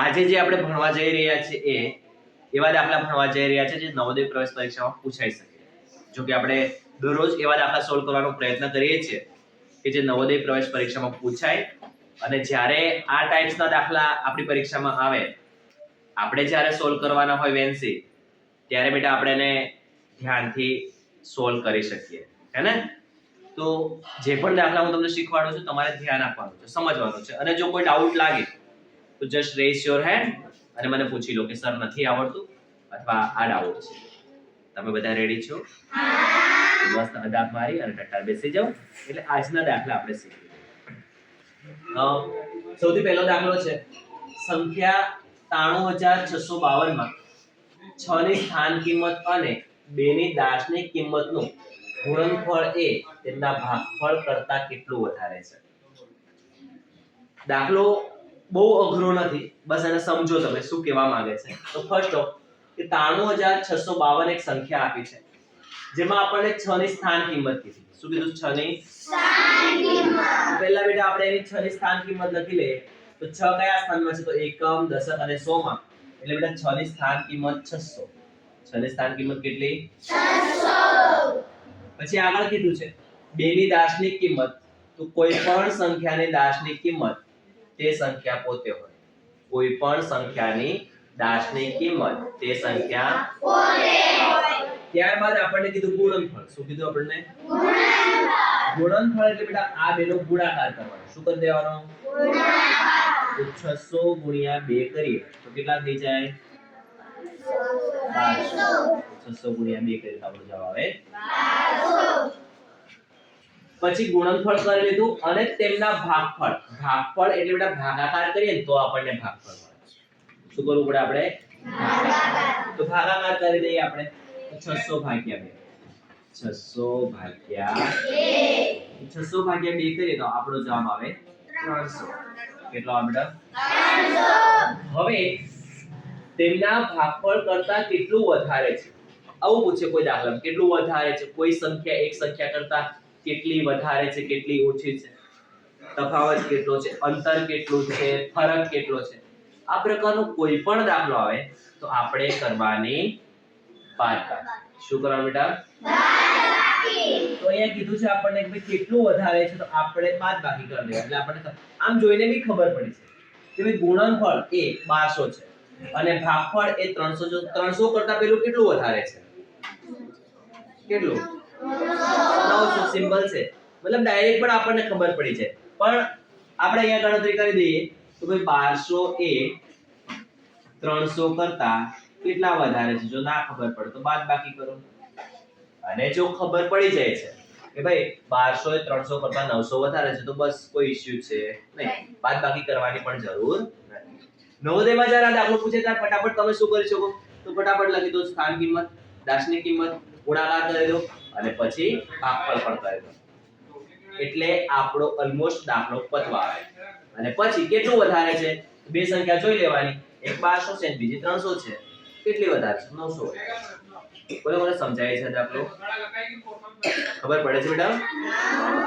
આજે જે આપણે ભણવા જઈ રહ્યા છીએ એવા દાખલા ભણવા જઈ રહ્યા છે જે નવોદય પ્રવેશ પરીક્ષામાં પૂછાઈ શકે. જો કે આપણે દરરોજ એવા દાખલા સોલ્વ કરવાનો પ્રયત્ન કરીએ છીએ કે જે નવોદય પ્રવેશ પરીક્ષામાં પૂછાય, અને જ્યારે આ ટાઈપ્સના દાખલા આપણી પરીક્ષામાં આવે, આપણે જ્યારે સોલ્વ કરવાના હોય વેન્સી, ત્યારે બેટા આપણે એને ધ્યાનથી સોલ્વ કરી શકીએ, હે ને? તો જે પણ દાખલા હું તમને શીખવાડું છું તમારે ધ્યાન આપવાનું છે, સમજવાનું છે, અને જો કોઈ ડાઉટ લાગે તો જસ્ટ રેઝ યોર હેન્ડ અને મને પૂછી લો કે સર નથી આવડતું અથવા આ ડાઉટ છે. તમે બધા રેડી છો? મસ્ત અદાબ મારી અને ટટ્ટાર બેસી જાઓ. એટલે આજના દાખલા આપણે શીખીએ. સૌથી પહેલો દાખલો છે સંખ્યા 93652 માં 6 ની સ્થાન કિંમત અને 2 ની દાશની કિંમતનું ગુણનફળ એ તેમના ભાગફળ કરતા કેટલું વધારે છે. દાખલો બહુ અઘરો નથી, બસ એને સમજો તમે શું કહેવા માંગે છે. તો ફર્સ્ટ ઓફ કે 93652 એક સંખ્યા આપી છે જેમાં આપણને 6 ની સ્થાન કિંમત કીધી. શું કીધું? 6 ની સ્થાન કિંમત. પહેલા બેટા આપણે એની 6 ની સ્થાન કિંમત લખી લઈએ. તો 6 કયા સ્થાનમાં છે? તો એકમ, દશક અને 100 માં. એટલે બેટા 6 ની સ્થાન કિંમત 600. 6 ની સ્થાન કિંમત કેટલી? 600. પછી આગળ કીધું છે 2 ની દાશની કિંમત. તો કોઈ પણ સંખ્યાની દાશની કિંમત તે સંખ્યા પોતે હોય. કોઈ પણ સંખ્યાની દાશની કિંમત તે સંખ્યા પોતે હોય. ત્યારબાદ આપણને કીધું ગુણનફળ. શું કીધું આપણને? ગુણનફળ. ગુણનફળ એટલે બેટા આ બેનો ગુણાકાર કરવાનો. શું કરી દેવાનો? ગુણાકાર. તો 600 ગુણ્યા 2 કરીએ તો કેટલા થઈ જાય? 1200. 600 ગુણ્યા 2 કરીએ તો આપણો જવાબ આવે 1200. પછી ગુણનફળ કરી લીધું અને તેમના ભાગફળ. ભાગફળ એટલે બેટા ભાગાકાર કરીએ ને તો આપણને ભાગફળ મળે. શું કરવું પડે આપણે? ભાગાકાર. તો ભાગાકાર કરી દઈએ આપણે. 600 ભાગ્યા 2. 600 ભાગ્યા 2. 600 ભાગ્યા 2 કરીએ તો આપણો જવાબ આવે 300. કેટલો આવે બેટા? 300. હવે તેમના ભાગફળ કરતા કેટલું વધારે છે આવું પૂછે કોઈ દાખલામાં. કેટલું વધારે છે? કોઈ સંખ્યા એક સંખ્યા કરતા કેટલી વધારે છે, કેટલી ઓછી છે, તફાવત કેટલો છે, અંતર કેટલું છે, ફરક કેટલો છે, આ પ્રકારનો કોઈ પણ દાખલો આવે તો આપણે કરવાની બાદબાકી. શું કરવાનું બેટા? બાદબાકી. તો અહીંયા કીધું છે આપણને કે ભાઈ કેટલું વધારે છે તો આપણે બાદબાકી કરી દેવાનું. એટલે આપણને આમ જોઈને બી ખબર પડી છે કે ભાઈ ગુણનફળ એ 1200 છે અને ભાગફળ એ 300 છે. 300 કરતા પેલું કેટલું વધારે છે? કેટલું? 900. સિમ્પલ છે, મતલબ ડાયરેક્ટ પણ આપણને ખબર પડી જાય. પણ આપણે અહીંયા ગણતરી કરી દઈએ તો ભાઈ 1200 એ 300 કરતા કેટલા વધારે છે. જો ના ખબર પડે તો બાદબાકી કરો, અને જો ખબર પડી જાય છે કે ભાઈ 1200 એ 300 કરતા 900 વધારે છે તો બસ કોઈ ઇશ્યુ છે નહીં, બાદબાકી કરવાની પણ જરૂર નથી. નવોદયમાં જ્યારે આ દાખલો પૂછે ત્યારે ફટાફટ તમે શું કરી શકો? તો ફટાફટ લખી દો સ્થાન કિંમત, દાશની કિંમત, ગુણાકાર કરી દો અને પછી ભાગફળ પણ કરી દો. એટલે આપણો ઓલમોસ્ટ દાખલો પતવા આવે. અને પછી કેટલું વધારે છે? બે સંખ્યા જોઈ લેવાની, એક 1200 છે અને બીજી 300 છે. કેટલી વધારે છે? 900. બોલો મને સમજાય છે દાખલો? ખબર પડે છે બેટા?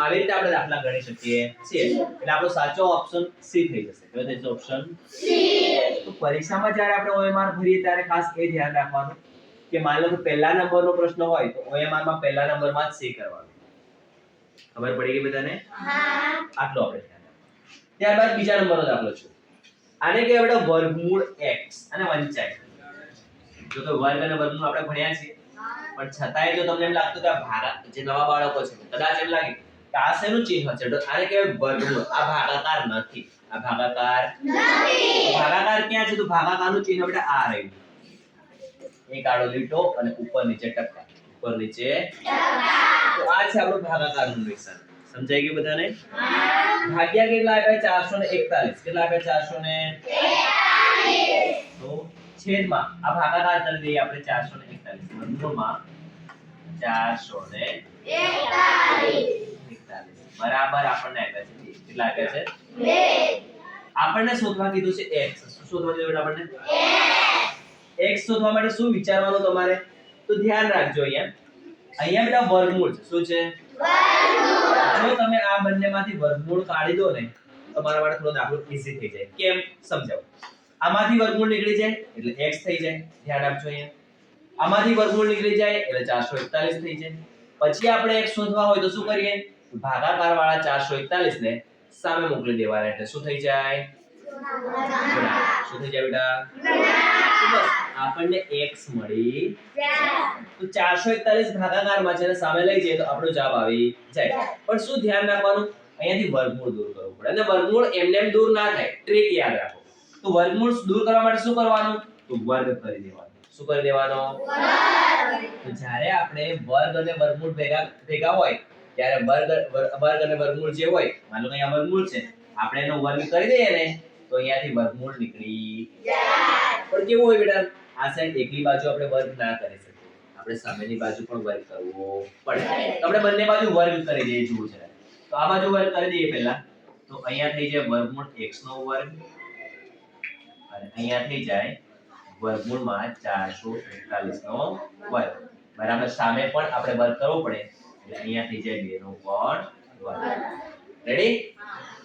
આવી રીતે આપણે દાખલા ગણી શકીએ છીએ. એટલે આપણો સાચો ઓપ્શન સી થઈ જશે. કયો થઈ જશે? Option C. તો પરીક્ષામાં જ્યારે આપણે OMR ભરીએ ત્યારે ખાસ એ ધ્યાન રાખવાનું કે માની લો કે પહેલા નંબરનો પ્રશ્ન હોય તો OMR માં પહેલા નંબરમાં જ સી કરવાનું. ખબર પડી ગઈ બધાને? હા. આટલો આપણે ધ્યાન રાખવાનું. ત્યારબાદ બીજા નંબરનો દાખલો છે. આને કહેવાય બેટા વર્ગમૂળ x અને વંચાય. જો કે વર્ગ અને વર્ગમૂળ આપણે ભણ્યા છે, પણ છતાંય જો તમને એમ લાગતું કે આ ભાગા, જે નવા બાળકો છે કદાચ એમ લાગે કે આ શેનું ચિહ્ન છે, તો આને કહેવાય વર્ગમૂળ. આ ભાગાકાર નથી. આ ભાગાકાર નથી. ભાગાકાર ક્યાં છે? તો ભાગાકારનું ચિહ્ન બેટા આ રહ્યું. એક આડો લીટો અને ઉપર નીચે ટપકા, ઉપર નીચે ટપકા. તો આ છે આપણું ભાગાકારનું નિશાન. સમજાઈ ગયું બધાને? હા. ભાગ્યા કેટલા આપ્યા? 441. કેટલા આપ્યા? 441. તો છેદમાં આ ભાગાકાર કરી દઈએ આપણે 441. વર્ગમૂળમાં 441 બરાબર આપણને આપ્યા છે 2. કેટલા આપ્યા છે? 2. આપણને શોધવા કીધું છે x. શું શોધવા કીધું આપણને? x શોધવા માટે શું વિચારવાનું તમારે? તો ધ્યાન રાખજો અહીંયા બેટા વર્ગમૂળ છે. શું છે? વર્ગમૂળ. જો તમે આ બંનેમાંથી વર્ગમૂળ કાઢી દો ને તો તમારા માટે થોડો દાખલો ઈઝી થઈ જાય. કેમ? સમજાવો. આમાંથી વર્ગમૂળ નીકળી જાય એટલે x થઈ જાય, ધ્યાન આપજો અહીંયા. આમાંથી વર્ગમૂળ નીકળી જાય એટલે 441 થઈ જાય. પછી આપણે x શોધવા હોય તો શું કરીએ? ભાગાકાર વાળા 441 ને સામે મોકલી દેવાના એટલે શું થઈ જાય? ગુણાકાર. શું થઈ જાય બેટા? તો બસ આપણને x મળી જાય. તો 441 ભાગાકારમાં છે અને સામે લઈ જઈએ તો આપણો જવાબ આવી જાય. પણ શું ધ્યાન રાખવાનું? અહીંયાથી વર્ગમૂળ દૂર કરવું પડે. અને વર્ગમૂળ એમનેમ દૂર ના થાય, ટ્રીક યાદ રાખો. તો વર્ગમૂળ દૂર કરવા માટે શું કરવાનું? તો વર્ગ કરી દેવાનો. શું કરી દેવાનો? તો જ્યારે આપણે વર્ગ અને વર્ગમૂળ ભેગા હોય ત્યારે વર્ગ અને વર્ગમૂળ જે હોય, માનો કે અહીંયા વર્ગમૂળ છે, આપણે એનો વર્ગ કરી દઈએ ને તો અહીંયાથી વર્ગમૂળ નીકળી જાય. પણ કેવું હોય બેટા? આ સાઈડ એકલી બાજુ આપણે વર્ગ ના કરી શકીએ, આપણે સામેની બાજુ પણ વર્ગ કરવો પડે. તો આપણે બંને બાજુ વર્ગ કરી દઈએ. જુઓ છે તો આ બાજુ વર્ગ કરી દઈએ પહેલા. તો અહીંયા થઈ જાય વર્ગમૂળ x નો વર્ગ અને અહીંયા થઈ જાય વર્ગમૂળમાં 441 નો વર્ગ. બરાબર, સામે પણ આપણે વર્ગ કરવો પડે એટલે અહીંયા થઈ જાય 2 નો પણ વર્ગ. રેડી?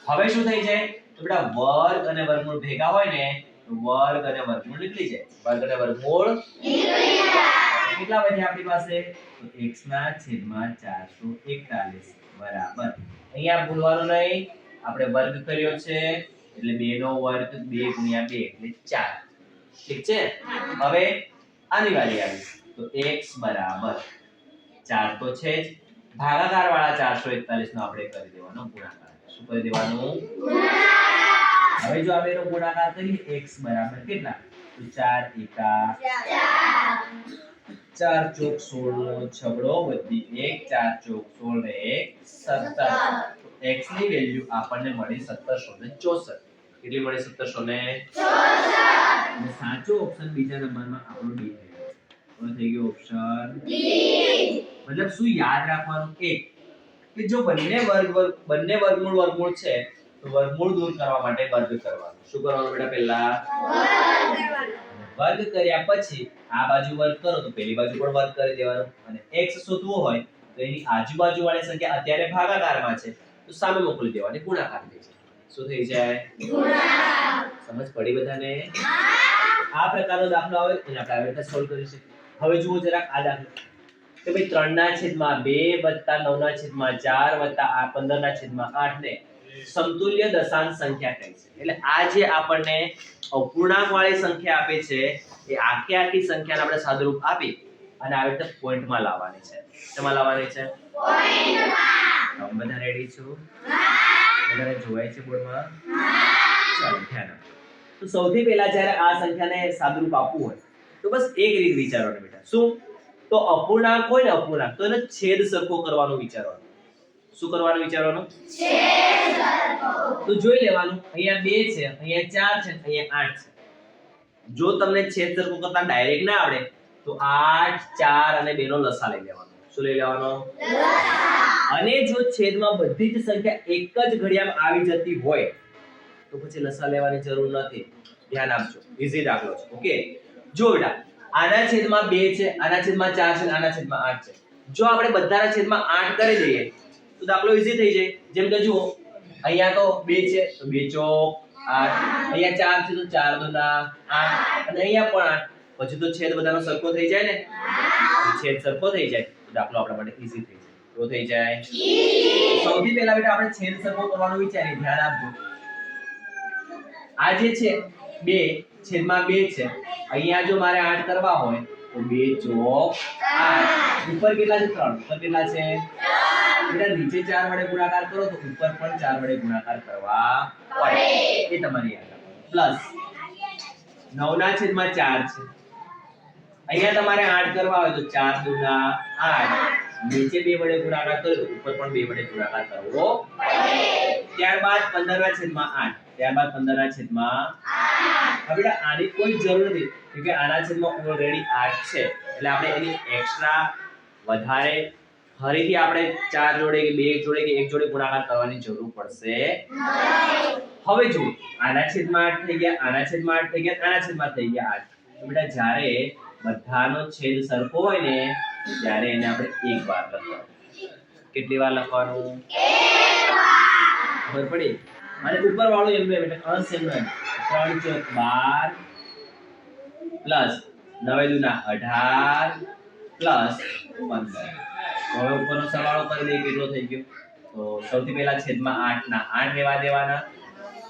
હવે શું થઈ જાય? તો બેટા વર્ગ અને વર્ગમૂળ ભેગા હોય ને તો વર્ગ અને વર્ગમૂળ નીકળી જાય. વર્ગ અને વર્ગમૂળ નીકળી જાય. કેટલા વધ્યા આપણી પાસે? તો x ના છેદમાં 441 બરાબર. અહીંયા ભૂલવાનું નહીં, આપણે વર્ગ કર્યો છે એટલે 2 નો વર્ગ 2 ગુણ્યા 2 એટલે 4. ઠીક છે? હવે આની વારી આવી તો x બરાબર 4 તો છે જ, ભાગાકાર વાળા 441 નો આપણે કરી દેવાનો ગુણાકાર. શું કરી દેવાનું? ગુણાકાર. હવે જો આપણે એનો ગુણાકાર કરીએ x બરાબર કેટલા? તો 4 એકા 4 ચોક 16 નો છગડો વધી 1 4 ચોક 16 ને 1 17. x ની વેલ્યુ આપણને મળી 1764. કેટલી મળી? 1764. અને સાચો ઓપ્શન બીજા નંબરમાં આપણો ડી થઈ ગયો. કોનો થઈ ગયો? Option D. મતલબ શું યાદ રાખવાનું? એક કે જો બંને વર્ગમૂળ છે તો વર્ગમૂળ દૂર કરવા માટે વર્ગ કરવાનો. શું કરવાનું બેટા? પહેલા વર્ગ કર્યા પછી આ બાજુ વર્ગ કરો તો પેલી બાજુ પણ વર્ગ કરી દેવાનો. અને x શોધવો હોય તો એની આજુબાજુ વાળી સંખ્યા અત્યારે ભાગાકારમાં છે તો સામે મોકલી દેવાની, ગુણાકાર થઈ જાય. શું થઈ જાય? ગુણાકાર. સમજ પડી બધાને? આ પ્રકારનો દાખલો આવે એને આપણે આવી રીતે સોલ્વ કરી શકીએ. હવે જુઓ જરાક આ દાખલો કે ભાઈ 3/2 + 9/4 + 15/8 ને સમતુલ્ય દશાંશ સંખ્યા કહે છે. એટલે આ જે આપણને અપૂર્ણાંક વાળી સંખ્યા આપે છે એ આખી સંખ્યાને આપણે સાદુરૂપ આપી અને આવી રીતે પોઈન્ટમાં લાવવાની છે. શેમાં લાવવાની છે? પોઈન્ટમાં. તમે બધા રેડી છો? બધાને જોવાય છે બોર્ડમાં? ચાલો ધ્યાન આપો. તો સૌથી પહેલા જ્યારે આ સંખ્યાને સાદુરૂપ આપવું હોય તો બસ એક રીત વિચારવાની બેટા. શું? તો અપૂર્ણાંક હોય ને અપૂર્ણાંક તો એને છેદ સરખો કરવાનું વિચારવાનું. શું કરવાનું વિચારવાનું? છેદ સરખો. તો જોઈ લેવાનું અહીંયા 2 છે, અહીંયા 4 છે, અહીંયા 8 છે. જો તમને છેદ સરખો કરતા ડાયરેક્ટ ના આવડે તો 8 4 અને 2 નો લસા લઈ લેવાનો. શું લઈ લેવાનો? લસા. અને જો છેદમાં બધી જ સંખ્યા એક જ ઘડિયામાં આવી જતી હોય તો પછી લસા લેવાની જરૂર નથી. ધ્યાન આપજો, ઈઝી દાખલો છે. ઓકે, જો બેટા આના છેદમાં 2 છે, આના છેદમાં 4 છે, આના છેદમાં 8 છે. જો આપણે બધાના છેદમાં 8 કરી દઈએ તો દાખલો ઈઝી થઈ જાય. જેમ કે જુઓ અહીંયા તો 2 છે તો 2 ચોક 8, અહીંયા 4 છે તો 4 દુના 8 અને અહીંયા પણ 8. પછી તો છેદ બધાનો સરખો થઈ જાય ને? છેદ સરખો થઈ જાય તો દાખલો આપણા માટે ઈઝી થઈ જાય. તો થઈ જાય ઈઝી. સૌથી પહેલા બેટા આપણે છેદ સરખો કરવાનું વિચારીએ. ધ્યાન આપજો. આ જે છે 2 છેદમાં 2 છે, અહીંયા જો મારે 8 કરવા હોય તો 2 ચોક 8. ઉપર કેટલા છે? 3. ઉપર કેટલા છે? બેટા નીચે 4 વડે ગુણાકાર કરો તો ઉપર પણ 4 વડે ગુણાકાર કરવા પડે. એ તમારી યાદ રાખો. પ્લસ 9/4 છે. અહીંયા તમારે 8 કરવા હોય તો 4 દુના 8. નીચે 2 વડે ગુણાકાર કરો તો ઉપર પણ 2 વડે ગુણાકાર કરવો પડે. ત્યારબાદ 15/8. ત્યારબાદ 15/8. હવે આની કોઈ જરૂર નથી કે આના છેદમાં ઓલરેડી 8 છે એટલે આપણે એની એક્સ્ટ્રા વધારે ફરીથી આપણે 4 જોડે કે 2 જોડે કે 1 જોડે ગુણાકાર કરવાની જરૂર પડશે નહીં. હવે જો આના છેદમાં 8 થઈ ગયા, આના છેદમાં 8 થઈ ગયા, આના છેદમાં થઈ ગયા 8. તો બેટા જ્યારે બધાનો છેદ સરખો હોય ને ત્યારે એને આપણે એક વાર લખવાનું. કેટલી વાર લખવાનું? એક વાર. ખબર પડી? અને ઉપર વાળું એમ બેટા અંશ એમ 3 ચોક 12 પ્લસ 9 દુના 18 પ્લસ 15. હવે ઉપરનો સરવાળો કરી દઈએ કેટલો થઈ ગયો. તો સૌથી પહેલા છેદમાં 8 ના 8 લેવા દેવાના.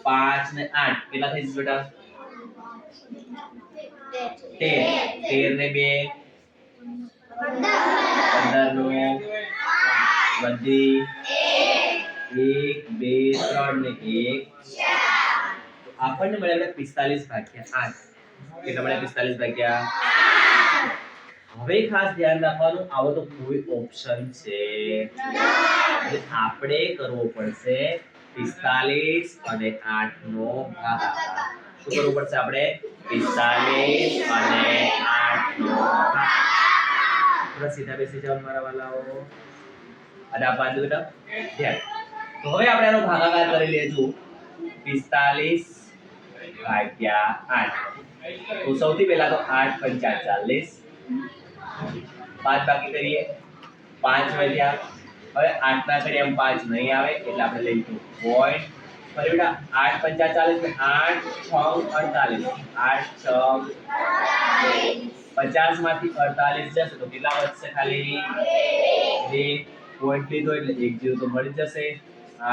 5 ને 8 કેટલા થઈ જશે બેટા? 13 ને 2 15 નો બધી 1 2 3 ને 1 આપણને મળ્યા 45 ભાગ્યા 8. કેટલા મળ્યા? 45 ભાગ્યા 8. હવે ખાસ ધ્યાન રાખવાનું, આવો તો કોઈ ઓપ્શન છે એટલે આપણે કરવો પડશે 45 અને 8 નો ભાગાકાર. શું કરવું પડશે આપણે? 45 અને 8 નો ભાગાકાર. થોડા સીધા બેસી જાઓ મારા વાલાઓ. અને આ બાજુ બેટા ધ્યાન. તો હવે આપણે આનો ભાગાકાર કરી લેજો 45 ભાગ્યા 8. તો સૌથી પહેલા તો 8 પંચા 40. 5 બાકી કરીએ. 5 વધ્યા. હવે 8 ના કરીએ એમ 5 નહીં આવે એટલે આપણે લઈશું પોઈન્ટ. ફરી બેટા 8 પંચા 40 ને 8 6 48. 8 6 50 માંથી 48 જશે તો કેટલા વધશે? ખાલી 2. પોઈન્ટ લીધો એટલે 1 0 તો મળી જશે.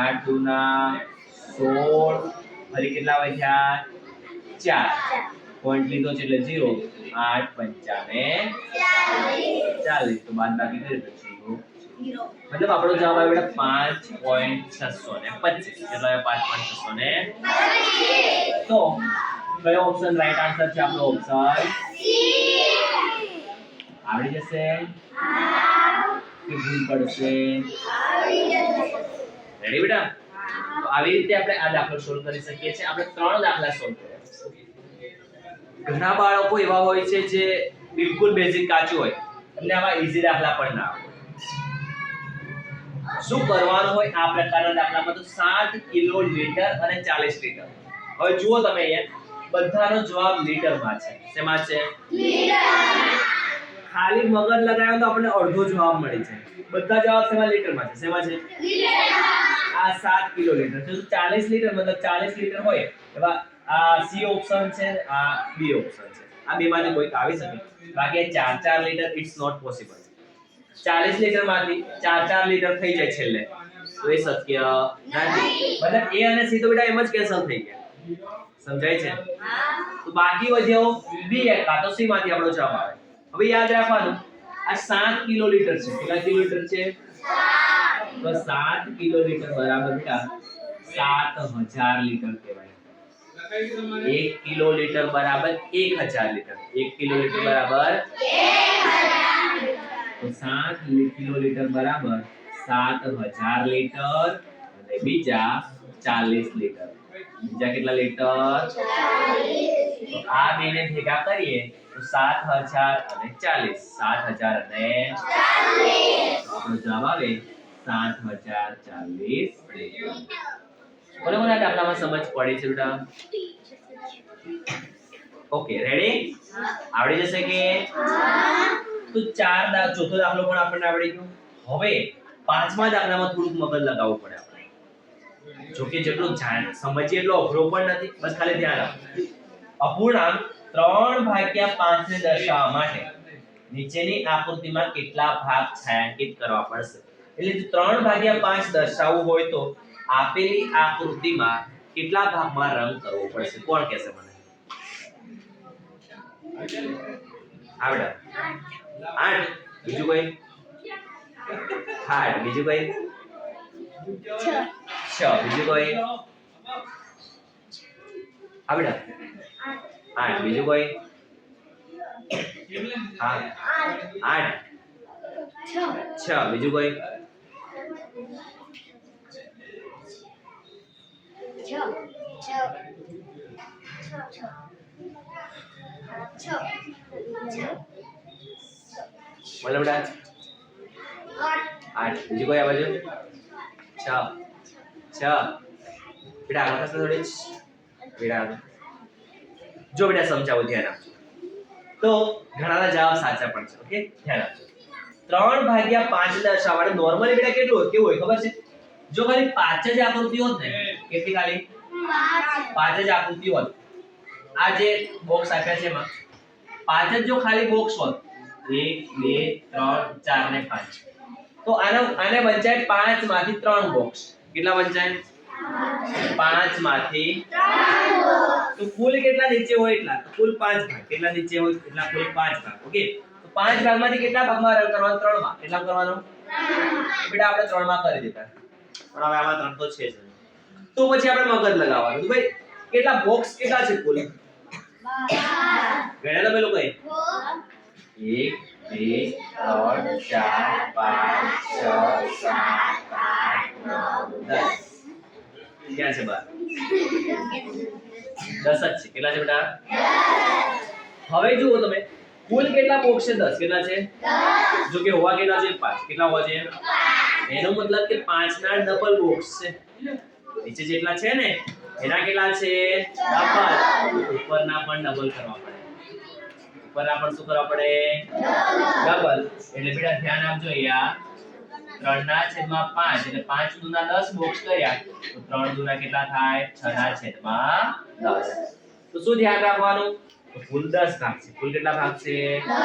8 દુના 16. ફરી કેટલા વધ્યા? 4. પોઈન્ટ લીધો છે એટલે 0. 8 પંચા ને 40 તો બાદ બાકી કરીએ તો 0. મતલબ આપણો જવાબ આવે બેટા 5.625. કેટલો આવે? 5.625. તો કયો ઓપ્શન રાઈટ આન્સર છે આપણો? ઓપ્શન આવડી જશે કે ભૂલ પડશે? રેડી બેટા? તો આવી રીતે આપણે આ દાખલો સોલ્વ કરી શકીએ છીએ. આપણે 3 દાખલા સોલ્વ કર્યા. ઘણા બાળકો એવા હોય છે જે બિલકુલ બેઝિક કાચું હોય એટલે આમાં ઈઝી દાખલા પણ ના આવે. શું કરવાનું હોય આ પ્રકારના દાખલામાં? તો 7 કિલો લીટર અને 40 લીટર. હવે જુઓ તમે અહીંયા બધાનો જવાબ લીટરમાં છે. શેમાં છે? લીટરમાં. ખાલી મગજ લગાવ્યો તો આપણને અડધો જવાબ મળી જાય. બધા જવાબ શેમાં? લીટરમાં છે. શેમાં છે? લીટરમાં. આ 7 કિલો લીટર તો 40 લીટર મતલબ 40 લીટર હોય એવા આ સી ઓપ્શન છે, આ બી ઓપ્શન છે. આ બેમાંથી કોઈક આવી શકે. બાકી 4 litre it's not possible. 40 litre માંથી 4 લીટર થઈ જાય છેલ્લે તો એ શક્ય નથી. મતલબ એ અને સી તો બેટા એમ જ કેન્સલ થઈ ગયા. સમજાય છે? તો બાકી વધ્યો બી કાં તો સી માંથી આપણો જવાબ આવે. હવે યાદ રાખવાનું આ 7 કિલો લીટર છે. કેટલા કિલો લીટર છે? 7. તો 7 કિલો લીટર બરાબર બેટા 7000 લીટર કહેવાય. 1 કિલો લીટર બરાબર 1000 લીટર. 1 કિલો લીટર બરાબર 1000. તો 7 કિલો લીટર બરાબર 7000 લીટર અને બીજા 40 લીટર. બીજા કેટલા લીટર? 40. તો આ બેને ભેગા કરીએ તો 7000 અને 40. 7000 અને 40. આપણો જવાબ આવે 7040 લીટર. બરાબર? આ દાખલામાં સમજ પડી છે બેટા? Okay, ready? આવડી જશે કે? તો ચોથો દાખલો પણ આપણને આવડી ગયો. હવે પાંચમા દાખલામાં થોડુંક મગજ લગાવવું પડે આપણે. જો કે જેટલું સમજીએ એટલો અઘરો પણ નથી. બસ ખાલી ધ્યાન રાખો. અપૂર્ણાંક 3/5 ને દર્શાવવા માટે નીચેની આકૃતિમાં કેટલા ભાગ છાંયાંકિત કરવા પડશે? એટલે 3/5 દર્શાવવું હોય તો આપેલી આકૃતિમાં કેટલા ભાગમાં રંગ કરવો પડશે? કોણ કહેશે મને? આવડે? 8. બીજું કોઈ? 8. બીજું કોઈ? 6. બીજું કોઈ? આવડે? 8. બીજું કોઈ? 8. 6. બીજું કોઈ? 6. બોલો બેટા. 8. બીજું કોઈ? આ બાજુ 6. બેટા આગળ થશે થોડી. બેટા આગળ જો બેટા સમજાવું, ધ્યાન આપજો. તો ઘણાના જવાબ સાચા પણ છે. ઓકે, ધ્યાન આપજો. 3/5 દર્શાવવા માટે નોર્મલી બેટા કેટલું હોય? કેવું હોય ખબર છે? જો ખાલી 5 જ આકૃતિ હોત ને, કેટલી ખાલી 5 જ આકૃતિ હોત આ જે બોક્સ આપ્યા છે એમાં 5 જ જો ખાલી બોક્સ હોત 1 2 3 4 ને 5 તો આને વંચાય 5 માંથી 3 બોક્સ કેટલા વંચાય 5 માંથી 3 બોક્સ તો કુલ કેટલા નીચે હોય એટલા કુલ 5 ભાગ કેટલા નીચે હોય એટલા કુલ 5 ભાગ ઓકે તો 5 ભાગમાંથી કેટલા ભાગમાં કરવાનો 3 માં કેટલા કરવાનો બેટા આપણે 3 માં કરી દેતા પણ હવે આમાં 3 તો છે જ તો પછી આપણે મગજ લગાવવાનું તો ભાઈ કેટલા બોક્સ કેટલા છે કુલ ગણ્યા તમે લોકોએ 1 2 3 4 5 6 7 8 9 10 ક્યાં છે બાર 10 જ છે કેટલા છે બેટા 10 હવે જુઓ તમે કુલ કેટલા બોક્સ છે 10 કેટલા છે 10 જો કે હોવા કેટલા છે 5 કેટલા હોવા છે 5 એનો મતલબ કે 5 ના ડબલ બોક્સ છે નીચે જેટલા છે ને એના કેટલા છે ડબલ ઉપરના પણ ડબલ કરવા પડે ઉપરના પણ શું કરવા પડે ડબલ એટલે બેટા ધ્યાન આપજો અહીંયા 3 ના છેદમાં 5 એટલે 5 દુના 10 બોક્સ કર્યા તો 3 દુના કેટલા થાય 6 ના છેદમાં 10 તો શું ધ્યાન રાખવાનું તો કુલ 10 ભાગ છે કુલ કેટલા ભાગ છે 10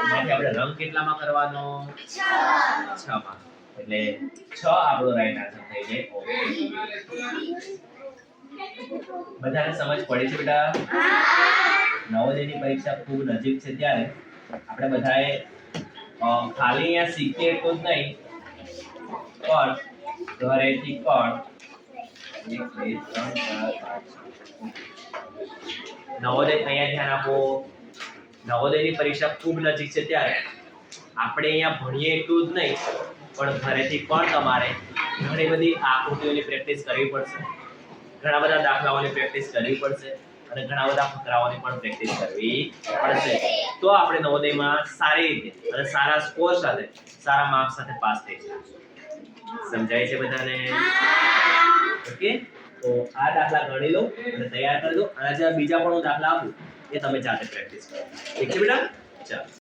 એમાંથી આપણે રંગ કેટલામાં કરવાનો 6 માં એટલે 6 આપણો રાઈટ આન્સર થઈ જાય બધાને સમજ પડી છે બેટા નવોદયની પરીક્ષા ખૂબ નજીક છે ત્યારે આપણે બધાએ ખાલી અહીંયા શીખીએ એટલું જ નહીં પણ ઘરેથી પણ 1 2 3 4 5 નવોદય અહીંયા ધ્યાન આપો નવોદયની પરીક્ષા ખૂબ નજીક છે ત્યારે આપણે અહીંયા ભણીએ એટલું જ નહીં પણ ઘરેથી પણ તમારે ઘણી બધી આકૃતિઓની પ્રેક્ટિસ કરવી પડશે ઘણા બધા દાખલાઓની પ્રેક્ટિસ કરવી પડશે અને ઘણા બધા ફકરાઓની પણ પ્રેક્ટિસ કરવી પડશે તો આપણે નવોદયમાં સારી રીતે અને સારા સ્કોર સાથે સારા માર્ક્સ સાથે પાસ થઈ જઈશું સમજાય છે બધાને ઓકે તો આ દાખલા ગણી લો અને તૈયાર કરી દો અને જે બીજા પણ હું દાખલા આપું એ તમે જાતે પ્રેક્ટિસ કરો ઠીક છે બેટા ચાલો